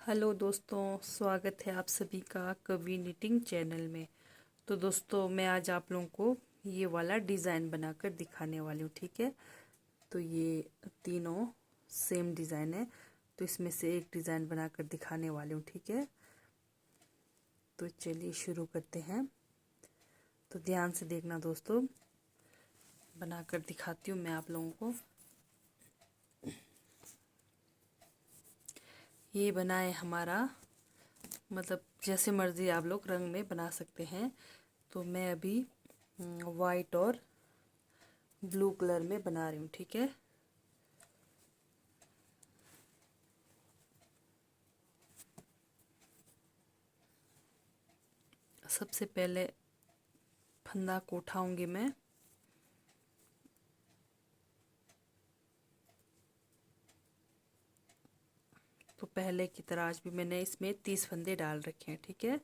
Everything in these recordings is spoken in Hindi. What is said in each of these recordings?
हेलो दोस्तों, स्वागत है आप सभी का कवि निटिंग चैनल में। तो दोस्तों, मैं आज आप लोगों को ये वाला डिज़ाइन बनाकर दिखाने वाली हूँ। ठीक है, तो ये तीनों सेम डिज़ाइन है, तो इसमें से एक डिज़ाइन बनाकर दिखाने वाली हूँ। ठीक है, तो चलिए शुरू करते हैं। तो ध्यान से देखना दोस्तों, बनाकर दिखाती हूँ मैं आप लोगों को। ये बना है हमारा, मतलब जैसे मर्ज़ी आप लोग रंग में बना सकते हैं। तो मैं अभी वाइट और ब्लू कलर में बना रही हूँ। ठीक है, सबसे पहले फंदा को उठाऊंगी मैं। तो पहले की तरह आज भी मैंने इसमें 30 फंदे डाल रखे हैं। ठीक है,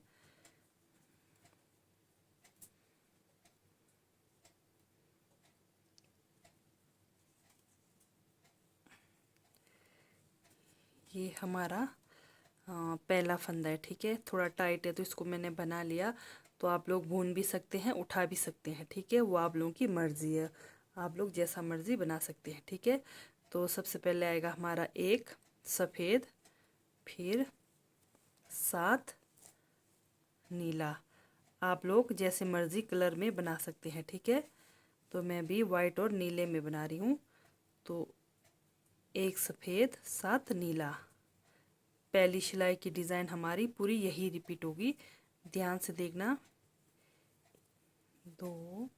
ये हमारा पहला फंदा है। ठीक है, थोड़ा टाइट है तो इसको मैंने बना लिया। तो आप लोग भून भी सकते हैं, उठा भी सकते हैं। ठीक है, वो आप लोगों की मर्ज़ी है, आप लोग जैसा मर्ज़ी बना सकते हैं। ठीक है, तो सबसे पहले आएगा हमारा एक सफ़ेद, फिर 7 नीला। आप लोग जैसे मर्ज़ी कलर में बना सकते हैं। ठीक है, तो मैं भी वाइट और नीले में बना रही हूँ। तो एक सफ़ेद 7 नीला, पहली सिलाई की डिज़ाइन हमारी पूरी यही रिपीट होगी। ध्यान से देखना। 2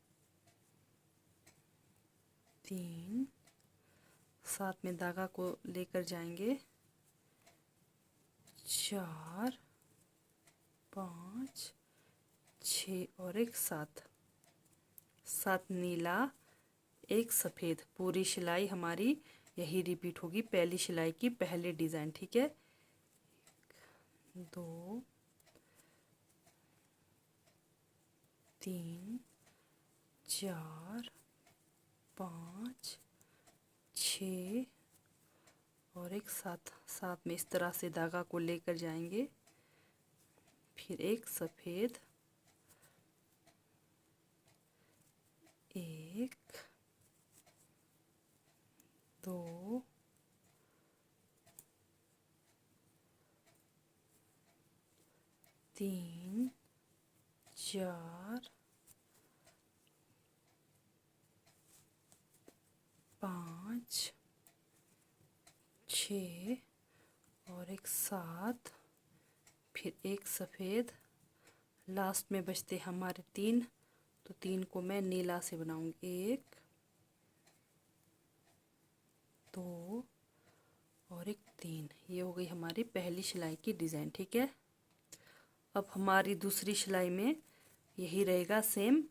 3, साथ में धागा को लेकर जाएंगे, 4 5 6 और एक 7 नीला, एक सफ़ेद। पूरी सिलाई हमारी यही रिपीट होगी, पहली सिलाई की पहले डिज़ाइन। ठीक है, 2 3 4 5 6 और एक 7 में इस तरह से धागा को लेकर जाएंगे, फिर एक सफ़ेद, 1 2 3 4 5 6 और एक 7, फिर एक सफ़ेद। लास्ट में बचते हमारे 3, तो 3 को मैं नीला से बनाऊंगी। 1 2 और एक 3। ये हो गई हमारी पहली सिलाई की डिज़ाइन। ठीक है, अब हमारी दूसरी सिलाई में यही रहेगा सेम।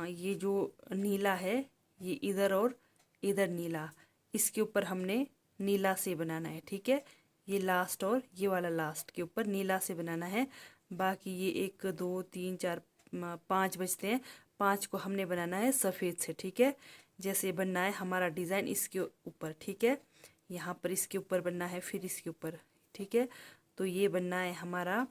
ये जो नीला है, ये इधर और इधर नीला, इसके ऊपर हमने नीला से बनाना है। ठीक है, ये लास्ट और ये वाला लास्ट के ऊपर नीला से बनाना है। बाकी ये 1 2 3 4 5 बचते हैं, 5 को हमने बनाना है सफ़ेद से। ठीक है, जैसे बनना है हमारा डिज़ाइन इसके ऊपर। ठीक है, यहाँ पर इसके ऊपर बनना है, फिर इसके ऊपर। ठीक है, तो ये बनना है हमारा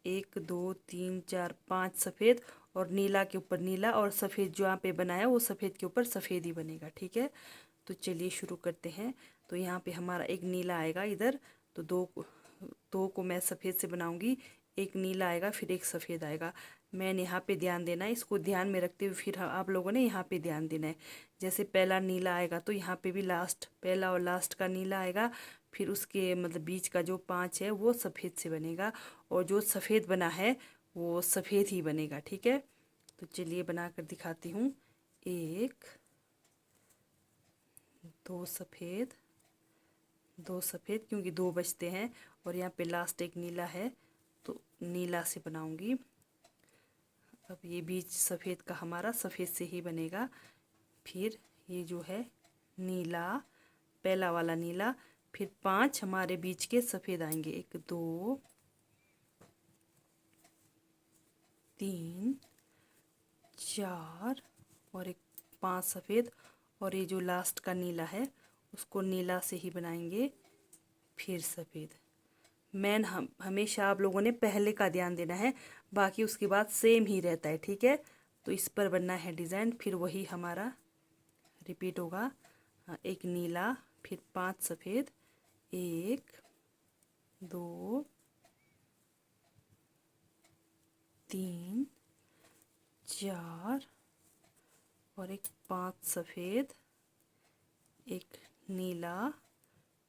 1 2 3 4 5 सफ़ेद और नीला के ऊपर नीला, और सफ़ेद जो यहाँ पे बना है वो सफ़ेद के ऊपर सफ़ेद ही बनेगा। ठीक है, तो चलिए शुरू करते हैं। तो यहाँ पे हमारा एक नीला आएगा इधर, तो दो को मैं सफ़ेद से बनाऊंगी। एक नीला आएगा, फिर एक सफ़ेद आएगा। मैंने यहाँ पे ध्यान देना है, इसको ध्यान में रखते हुए फिर आप लोगों ने यहाँ पे ध्यान देना है। जैसे पहला नीला आएगा तो यहाँ पे भी लास्ट, पहला और लास्ट का नीला आएगा, फिर उसके मतलब बीच का जो 5 है वो सफ़ेद से बनेगा, और जो सफ़ेद बना है वो सफ़ेद ही बनेगा। ठीक है, तो चलिए बना कर दिखाती हूँ। 1 2 सफ़ेद, 2 सफ़ेद, क्योंकि 2 बचते हैं, और यहाँ पे लास्ट एक नीला है, तो नीला से बनाऊंगी। अब ये बीच सफ़ेद का हमारा सफ़ेद से ही बनेगा। फिर ये जो है नीला, पहला वाला नीला, फिर 5 हमारे बीच के सफ़ेद आएंगे। 1 2 3 4 और एक 5 सफ़ेद, और ये जो लास्ट का नीला है उसको नीला से ही बनाएंगे, फिर सफ़ेद। मेन हम हमेशा आप लोगों ने पहले का ध्यान देना है, बाकी उसके बाद सेम ही रहता है, ठीक है। तो इस पर बनना है डिज़ाइन, फिर वही हमारा रिपीट होगा। एक नीला, फिर 5 सफ़ेद, 1 2 3 4 और एक 5 सफ़ेद, एक नीला,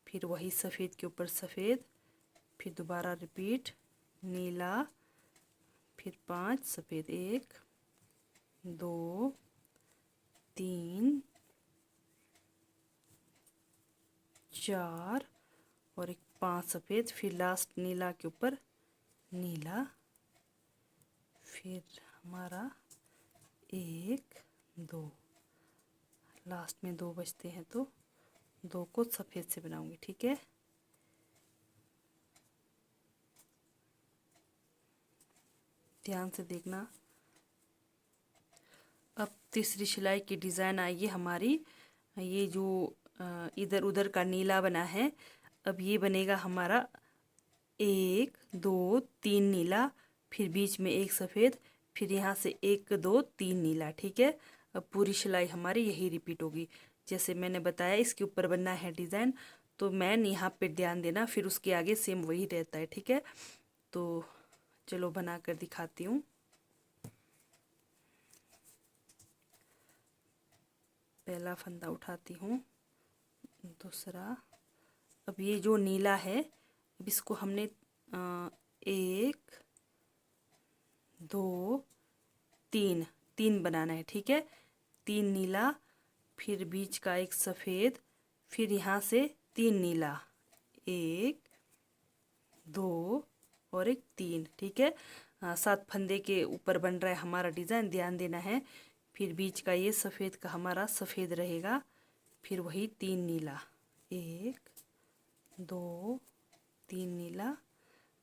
फिर वही सफ़ेद के ऊपर सफ़ेद, फिर दोबारा रिपीट, नीला, फिर 5 सफ़ेद, 1 2 3 4 और एक 5 सफ़ेद, फिर लास्ट नीला के ऊपर नीला, फिर हमारा 1 2, लास्ट में 2 बचते हैं तो 2 को सफ़ेद से बनाऊंगी, ठीक है। ध्यान से देखना। अब तीसरी सिलाई की डिज़ाइन आई है हमारी। ये जो इधर उधर का नीला बना है, अब ये बनेगा हमारा 1 2 3 नीला, फिर बीच में एक सफ़ेद, फिर यहाँ से 1 2 3 नीला, ठीक है। अब पूरी सिलाई हमारी यही रिपीट होगी। जैसे मैंने बताया इसके ऊपर बनना है डिज़ाइन, तो मैन यहाँ पे ध्यान देना, फिर उसके आगे सेम वही रहता है, ठीक है। तो चलो बना कर दिखाती हूँ। पहला फंदा उठाती हूँ, दूसरा। अब ये जो नीला है, अब इसको हमने 1 2 3 3 बनाना है, ठीक है। 3 नीला, फिर बीच का एक सफ़ेद, फिर यहाँ से 3 नीला, 1 2 और एक 3, ठीक है। 7 फंदे के ऊपर बन रहा है हमारा डिज़ाइन, ध्यान देना है। फिर बीच का ये सफ़ेद का हमारा सफ़ेद रहेगा, फिर वही 3 नीला, 1 2 3 नीला।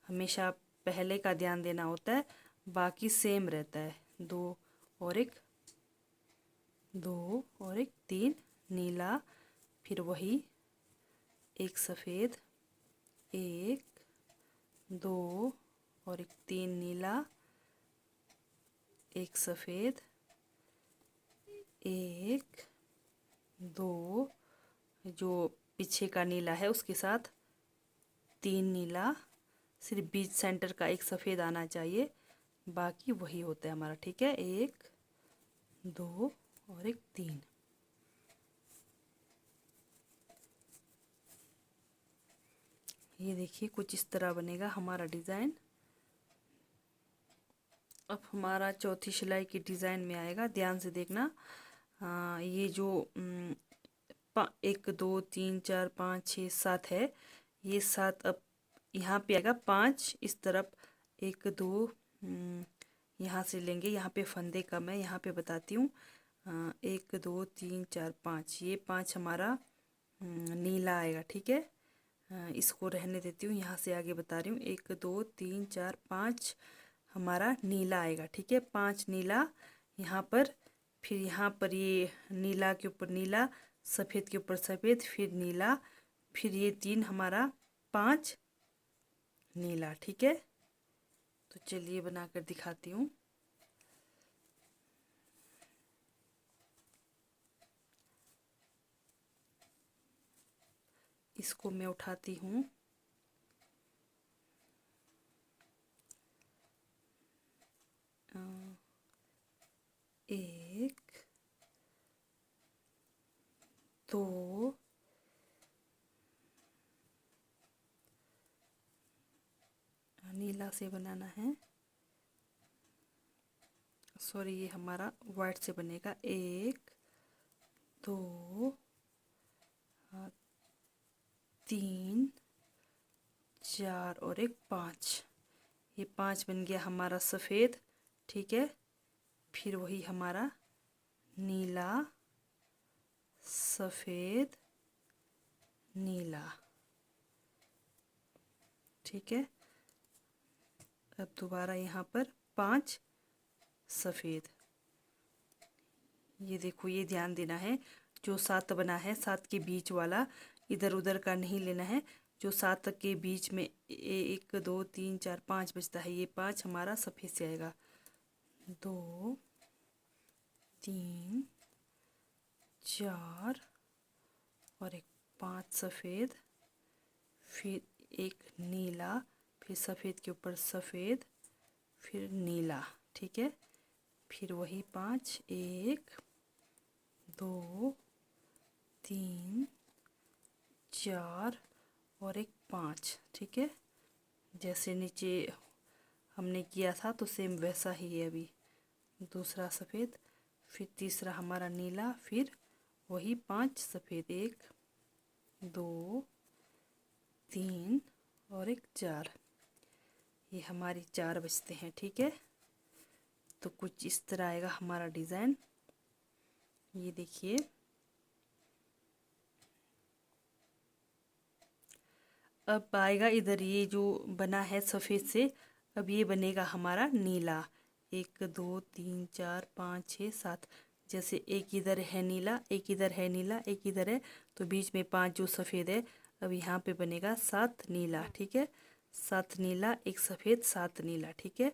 हमेशा पहले का ध्यान देना होता है, बाकी सेम रहता है। 2 और एक 2 और एक 3 नीला, फिर वही एक सफ़ेद, 1 2 और एक 3 नीला, एक सफ़ेद, 1 2, जो पीछे का नीला है उसके साथ 3 नीला, सिर्फ बीच सेंटर का एक सफ़ेद आना चाहिए, बाकी वही होता है हमारा, ठीक है। 1 2 और एक 3। ये देखिए कुछ इस तरह बनेगा हमारा डिज़ाइन। अब हमारा चौथी सिलाई की डिज़ाइन में आएगा, ध्यान से देखना। ये जो 1 2 3 4 5 6 7 है, ये 7 अब यहाँ पे आएगा 5 इस तरफ, 1 2 यहाँ से लेंगे। यहाँ पे फंदे का मैं यहाँ पे बताती हूँ। 1 2 3 4 5, ये 5 हमारा नीला आएगा, ठीक है। इसको रहने देती हूँ, यहाँ से आगे बता रही हूँ। 1 2 3 4 5 हमारा नीला आएगा, ठीक है। 5 नीला यहाँ पर, फिर यहाँ पर ये नीला के ऊपर नीला, सफ़ेद के ऊपर सफ़ेद, फिर नीला, फिर ये 3 हमारा 5 नीला, ठीक है। तो चलिए बना कर दिखाती हूँ। इसको मैं उठाती हूँ, एक 2 नीला से बनाना है, सॉरी ये हमारा वाइट से बनेगा। 1 2 3 4 और एक 5, ये 5 बन गया हमारा सफ़ेद, ठीक है। फिर वही हमारा नीला, सफ़ेद, नीला, ठीक है। अब दोबारा यहाँ पर 5 सफ़ेद। ये देखो, ये ध्यान देना है, जो 7 बना है 7 के बीच वाला इधर उधर का नहीं लेना है, जो 7 तक के बीच में 1 2 3 4 5 बचता है, ये 5 हमारा सफ़ेद से आएगा। 2 3 4 और एक 5 सफ़ेद, फिर एक नीला, फिर सफ़ेद के ऊपर सफ़ेद, फिर नीला। ठीक है, फिर वही 5, 1 2 3 4 और एक 5। ठीक है, जैसे नीचे हमने किया था तो सेम वैसा ही है। अभी दूसरा सफ़ेद, फिर तीसरा हमारा नीला, फिर वही 5 सफ़ेद, 1 2 3 और एक 4। ये हमारी 4 बचते हैं। ठीक है, तो कुछ इस तरह आएगा हमारा डिज़ाइन। ये देखिए, अब आएगा इधर ये जो बना है सफ़ेद से, अब ये बनेगा हमारा नीला। 1 2 3 4 5 6 7, जैसे एक इधर है नीला, एक इधर है नीला, एक इधर है, तो बीच में 5 जो सफ़ेद है, अब यहाँ पे बनेगा 7 नीला। ठीक है, 7 नीला, एक सफ़ेद, 7 नीला। ठीक है,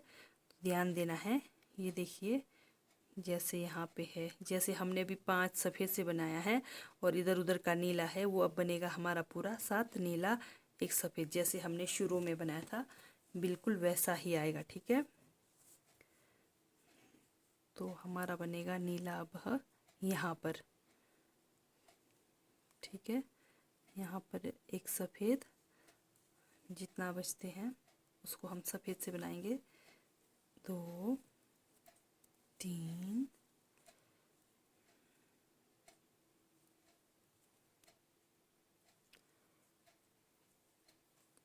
ध्यान देना है। ये देखिए, जैसे यहाँ पे है, जैसे हमने अभी 5 सफ़ेद से बनाया है और इधर उधर का नीला है, वो अब बनेगा हमारा पूरा 7 नीला, एक सफ़ेद, जैसे हमने शुरू में बनाया था, बिल्कुल वैसा ही आएगा। ठीक है, तो हमारा बनेगा नीला अब यहाँ पर। ठीक है, यहाँ पर एक सफ़ेद, जितना बचते हैं उसको हम सफ़ेद से बनाएंगे। 2 3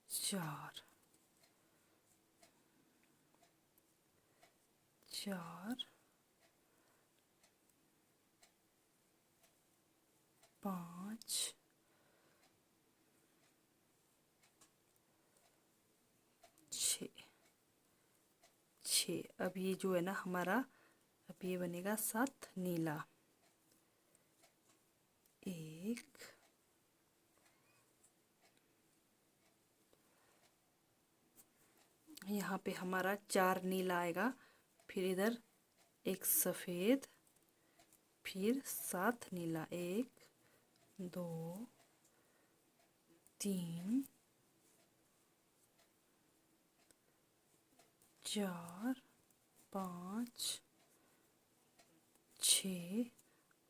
4 4 5 6 6। अब ये जो है ना हमारा, अब ये बनेगा 7 नीला। 1 यहाँ पे हमारा 4 नीला आएगा, फिर इधर एक सफ़ेद, फिर 7 नीला। 1 2 3 4 5 6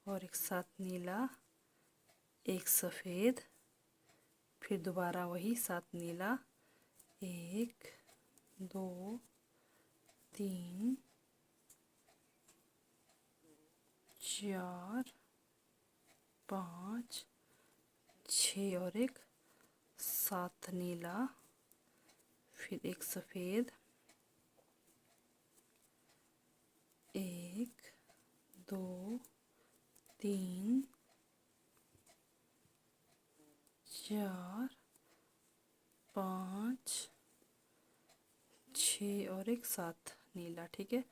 और एक 7 नीला, एक सफ़ेद, फिर दोबारा वही 7 नीला। 1 2 3 4 5 6 और एक 7 नीला, फिर एक सफ़ेद। 1 2 3 4 5 6 और एक 7 नीला। ठीक है,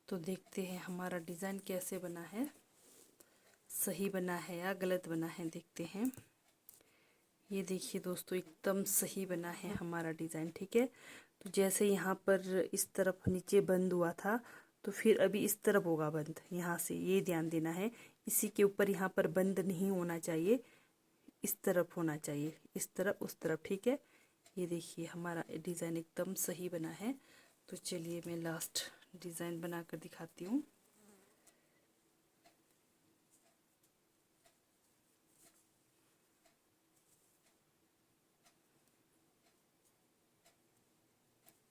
तो देखते हैं हमारा डिज़ाइन कैसे बना है, सही बना है या गलत बना है, देखते हैं। ये देखिए दोस्तों, एकदम सही बना है हमारा डिज़ाइन। ठीक है, तो जैसे यहाँ पर इस तरफ नीचे बंद हुआ था, तो फिर अभी इस तरफ होगा बंद, यहाँ से, ये ध्यान देना है। इसी के ऊपर यहाँ पर बंद नहीं होना चाहिए, इस तरफ होना चाहिए, इस तरफ, उस तरफ। ठीक है, ये देखिए हमारा डिज़ाइन एकदम सही बना है। तो चलिए मैं लास्ट डिज़ाइन बना कर दिखाती हूँ।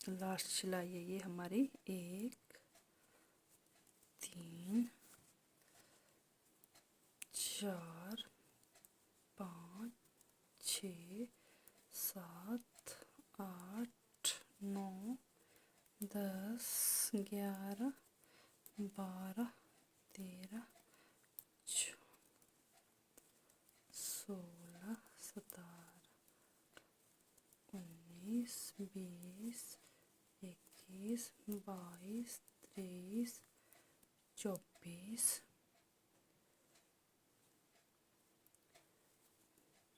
लास्ट सिलाई है ये हमारी। 1 3 4 5 6 7 8 9 10 11 12 13 16 17 19 20 21 22 23 24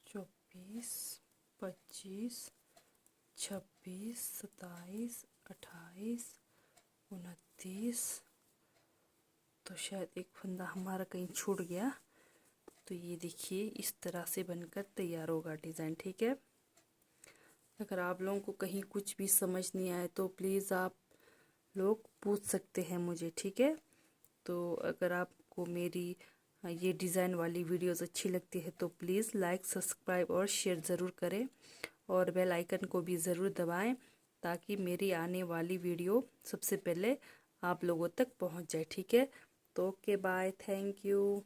24 25, 26, 27, 28, 29। तो शायद एक फंदा हमारा कहीं छूट गया। तो ये देखिए इस तरह से बनकर तैयार होगा डिज़ाइन, ठीक है। अगर आप लोगों को कहीं कुछ भी समझ नहीं आए तो प्लीज़ आप लोग पूछ सकते हैं मुझे, ठीक है। तो अगर आपको मेरी ये डिज़ाइन वाली वीडियोस अच्छी लगती है तो प्लीज़ लाइक, सब्सक्राइब और शेयर ज़रूर करें और बेल आइकन को भी ज़रूर दबाएं ताकि मेरी आने वाली वीडियो सबसे पहले आप लोगों तक पहुंच जाए, ठीक है। तो ओके, बाय, थैंक यू।